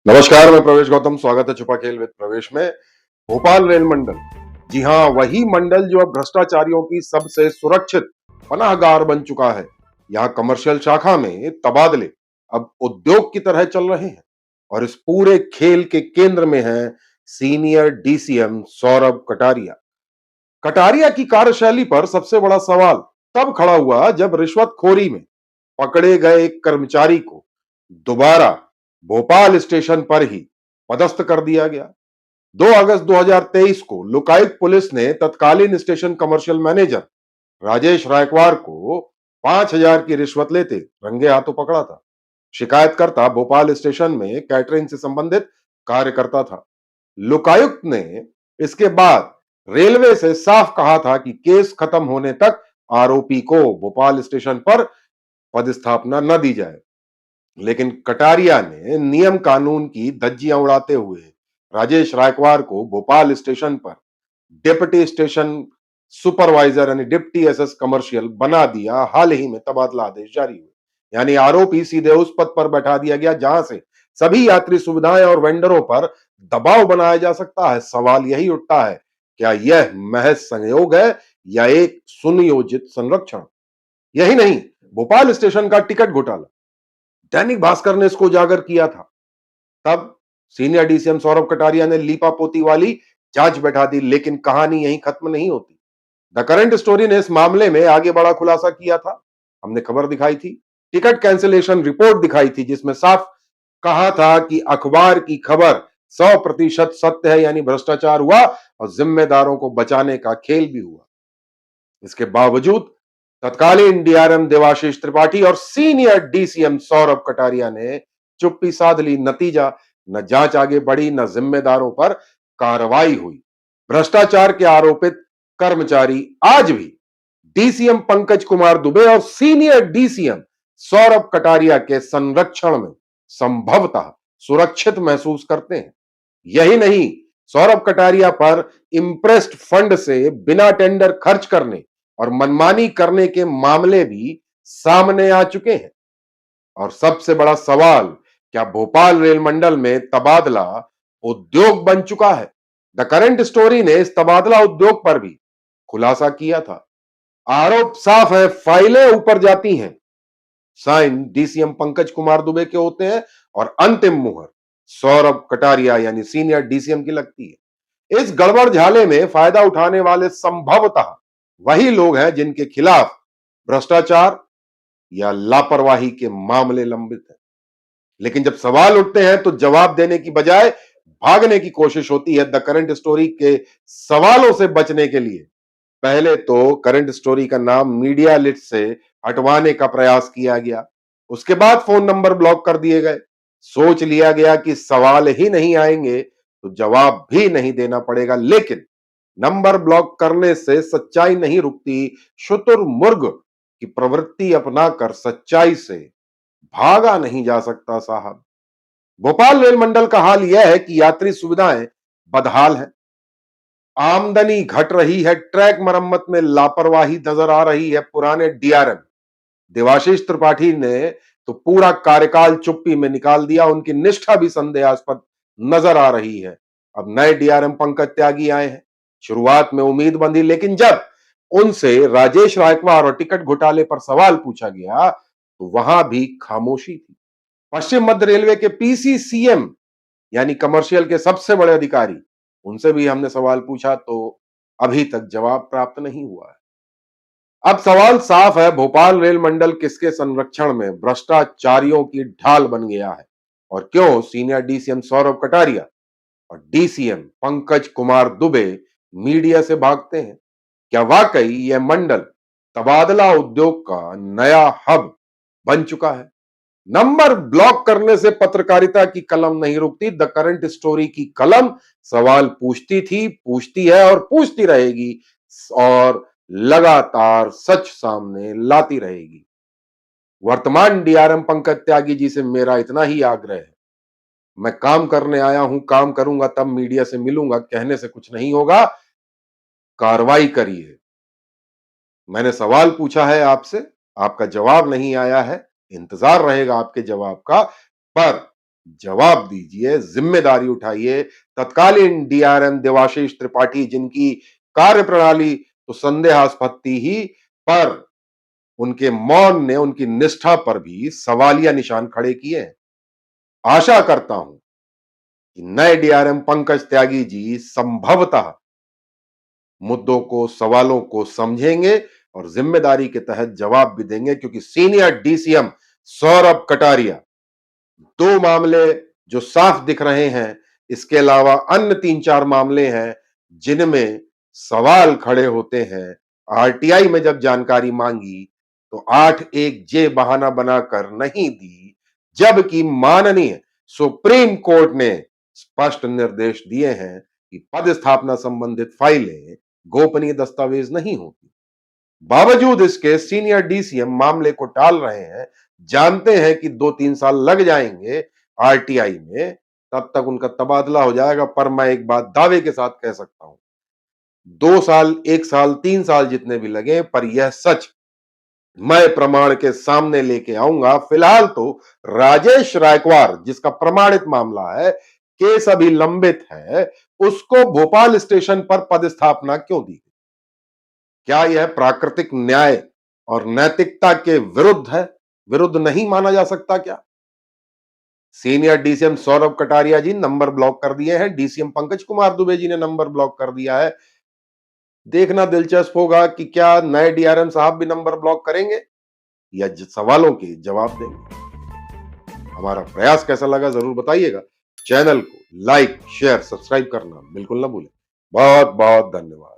नमस्कार, मैं प्रवेश गौतम। स्वागत है छुपा खेल विद प्रवेश में। भोपाल रेल मंडल, जी हाँ, वही मंडल जो अब भ्रष्टाचारियों की सबसे सुरक्षित पनाहगार बन चुका है। यहाँ कमर्शियल शाखा में तबादले अब उद्योग की तरह चल रहे हैं और इस पूरे खेल के केंद्र में है सीनियर डीसीएम सौरभ कटारिया। कटारिया की कार्यशैली पर सबसे बड़ा सवाल तब खड़ा हुआ जब रिश्वतखोरी में पकड़े गए एक कर्मचारी को दोबारा भोपाल स्टेशन पर ही पदस्थ कर दिया गया। 2 अगस्त 2023 को लोकायुक्त पुलिस ने तत्कालीन station commercial manager Rajesh Raikwar को 5,000 की रिश्वत लेते रंगे हाथों पकड़ा था। शिकायतकर्ता भोपाल स्टेशन में कैटरिंग से संबंधित कार्य करता था। लोकायुक्त ने इसके बाद रेलवे से साफ कहा था कि केस खत्म होने तक आरोपी को भोपाल स्टेशन पर पदस्थापना न दी जाए। लेकिन कटारिया ने नियम कानून की धज्जियां उड़ाते हुए राजेश रायकवार को भोपाल स्टेशन पर डिप्टी स्टेशन सुपरवाइजर यानी डिप्टी एसएस कमर्शियल बना दिया। हाल ही में तबादला आदेश जारी हुए, यानी आरोपी सीधे उस पद पर बैठा दिया गया जहां से सभी यात्री सुविधाएं और वेंडरों पर दबाव बनाया जा सकता है। सवाल यही उठता है, क्या यह महज संयोग है या एक सुनियोजित संरक्षण? यही नहीं, भोपाल स्टेशन का टिकट घोटाला, दैनिक भास्कर ने इसको उजागर किया था। तब सीनियर डीसीएम सौरभ कटारिया ने लीपापोती वाली जांच बैठा दी, लेकिन कहानी यहीं खत्म नहीं होती। द करंट स्टोरी ने इस मामले में आगे बड़ा खुलासा किया था। हमने खबर दिखाई थी, टिकट कैंसिलेशन रिपोर्ट दिखाई थी, जिसमें साफ कहा था कि अखबार की खबर 100% सत्य है, यानी भ्रष्टाचार हुआ और जिम्मेदारों को बचाने का खेल भी हुआ। इसके बावजूद तत्कालीन डीआरएम देवाशीष त्रिपाठी और सीनियर डीसीएम सौरभ कटारिया ने चुप्पी साध ली। नतीजा, न जांच आगे बढ़ी, न जिम्मेदारों पर कार्रवाई हुई। भ्रष्टाचार के आरोपित कर्मचारी आज भी डीसीएम पंकज कुमार दुबे और सीनियर डीसीएम सौरभ कटारिया के संरक्षण में संभवतः सुरक्षित महसूस करते हैं। यही नहीं, सौरभ कटारिया पर इंप्रेस्ड फंड से बिना टेंडर खर्च करने और मनमानी करने के मामले भी सामने आ चुके हैं। और सबसे बड़ा सवाल, क्या भोपाल रेल मंडल में तबादला उद्योग बन चुका है? द करंट स्टोरी ने इस तबादला उद्योग पर भी खुलासा किया था। आरोप साफ है, फाइलें ऊपर जाती हैं, साइन डीसीएम पंकज कुमार दुबे के होते हैं और अंतिम मुहर सौरभ कटारिया यानी सीनियर डीसीएम की लगती है। इस गड़बड़ झाले में फायदा उठाने वाले संभवतः वही लोग हैं जिनके खिलाफ भ्रष्टाचार या लापरवाही के मामले लंबित हैं। लेकिन जब सवाल उठते हैं तो जवाब देने की बजाय भागने की कोशिश होती है। द करंट स्टोरी के सवालों से बचने के लिए पहले तो करंट स्टोरी का नाम मीडिया लिस्ट से हटवाने का प्रयास किया गया। उसके बाद फोन नंबर ब्लॉक कर दिए गए। सोच लिया गया कि सवाल ही नहीं आएंगे तो जवाब भी नहीं देना पड़ेगा। लेकिन नंबर ब्लॉक करने से सच्चाई नहीं रुकती। शुतुरमुर्ग की प्रवृत्ति अपनाकर सच्चाई से भागा नहीं जा सकता साहब। भोपाल रेल मंडल का हाल यह है कि यात्री सुविधाएं बदहाल है, आमदनी घट रही है, ट्रैक मरम्मत में लापरवाही नजर आ रही है। पुराने डीआरएम देवाशीष त्रिपाठी ने तो पूरा कार्यकाल चुप्पी में निकाल दिया, उनकी निष्ठा भी संदेहास्पद नजर आ रही है। अब नए डीआरएम पंकज त्यागी आए हैं। शुरुआत में उम्मीद बंधी, लेकिन जब उनसे राजेश रायकवार और टिकट घोटाले पर सवाल पूछा गया तो वहां भी खामोशी थी। पश्चिम मध्य रेलवे के पीसीसीएम यानी कमर्शियल के सबसे बड़े अधिकारी, उनसे भी हमने सवाल पूछा तो अभी तक जवाब प्राप्त नहीं हुआ है। अब सवाल साफ है, भोपाल रेल मंडल किसके संरक्षण में भ्रष्टाचारियों की ढाल बन गया है और क्यों सीनियर डीसीएम सौरभ कटारिया और डीसीएम पंकज कुमार दुबे मीडिया से भागते हैं? क्या वाकई यह मंडल तबादला उद्योग का नया हब बन चुका है? नंबर ब्लॉक करने से पत्रकारिता की कलम नहीं रुकती। द करंट स्टोरी की कलम सवाल पूछती थी, पूछती है और पूछती रहेगी और लगातार सच सामने लाती रहेगी। वर्तमान डीआरएम पंकज त्यागी जी से मेरा इतना ही आग्रह है, मैं काम करने आया हूं, काम करूंगा तब मीडिया से मिलूंगा, कहने से कुछ नहीं होगा, कार्रवाई करिए। मैंने सवाल पूछा है आपसे, आपका जवाब नहीं आया है, इंतजार रहेगा आपके जवाब का। पर जवाब दीजिए, जिम्मेदारी उठाइए। तत्कालीन डीआरएम देवाशीष त्रिपाठी, जिनकी कार्यप्रणाली तो संदेहास्पद थी ही, पर उनके मौन ने उनकी निष्ठा पर भी सवालिया निशान खड़े किए हैं। आशा करता हूं कि नए डीआरएम पंकज त्यागी जी संभवतः मुद्दों को, सवालों को समझेंगे और जिम्मेदारी के तहत जवाब भी देंगे, क्योंकि सीनियर डीसीएम सौरभ कटारिया, दो मामले जो साफ दिख रहे हैं, इसके अलावा अन्य 3-4 मामले हैं जिनमें सवाल खड़े होते हैं। आरटीआई में जब जानकारी मांगी तो 8(1) जे बहाना बनाकर नहीं दी, जबकि माननीय सुप्रीम कोर्ट ने स्पष्ट निर्देश दिए हैं कि पदस्थापना संबंधित फाइलें गोपनीय दस्तावेज नहीं होती। बावजूद इसके सीनियर डीसीएम मामले को टाल रहे हैं, जानते हैं कि 2-3 साल लग जाएंगे आरटीआई में, तब तक उनका तबादला हो जाएगा। पर मैं एक बात दावे के साथ कह सकता हूं, 2 साल, 1 साल, 3 साल जितने भी लगे, पर यह सच मैं प्रमाण के सामने लेके आऊंगा। फिलहाल तो राजेश रायकवार, जिसका प्रमाणित मामला है, केस अभी लंबित है, उसको भोपाल स्टेशन पर पदस्थापना क्यों दी? क्या यह प्राकृतिक न्याय और नैतिकता के विरुद्ध है? विरुद्ध नहीं माना जा सकता क्या? सीनियर डीसीएम सौरभ कटारिया जी नंबर ब्लॉक कर दिए हैं, डीसीएम पंकज कुमार दुबे जी ने नंबर ब्लॉक कर दिया है। देखना दिलचस्प होगा कि क्या नए डीआरएम साहब भी नंबर ब्लॉक करेंगे या सवालों के जवाब देंगे। हमारा प्रयास कैसा लगा जरूर बताइएगा। चैनल को लाइक, शेयर, सब्सक्राइब करना बिल्कुल ना भूलें। बहुत बहुत धन्यवाद।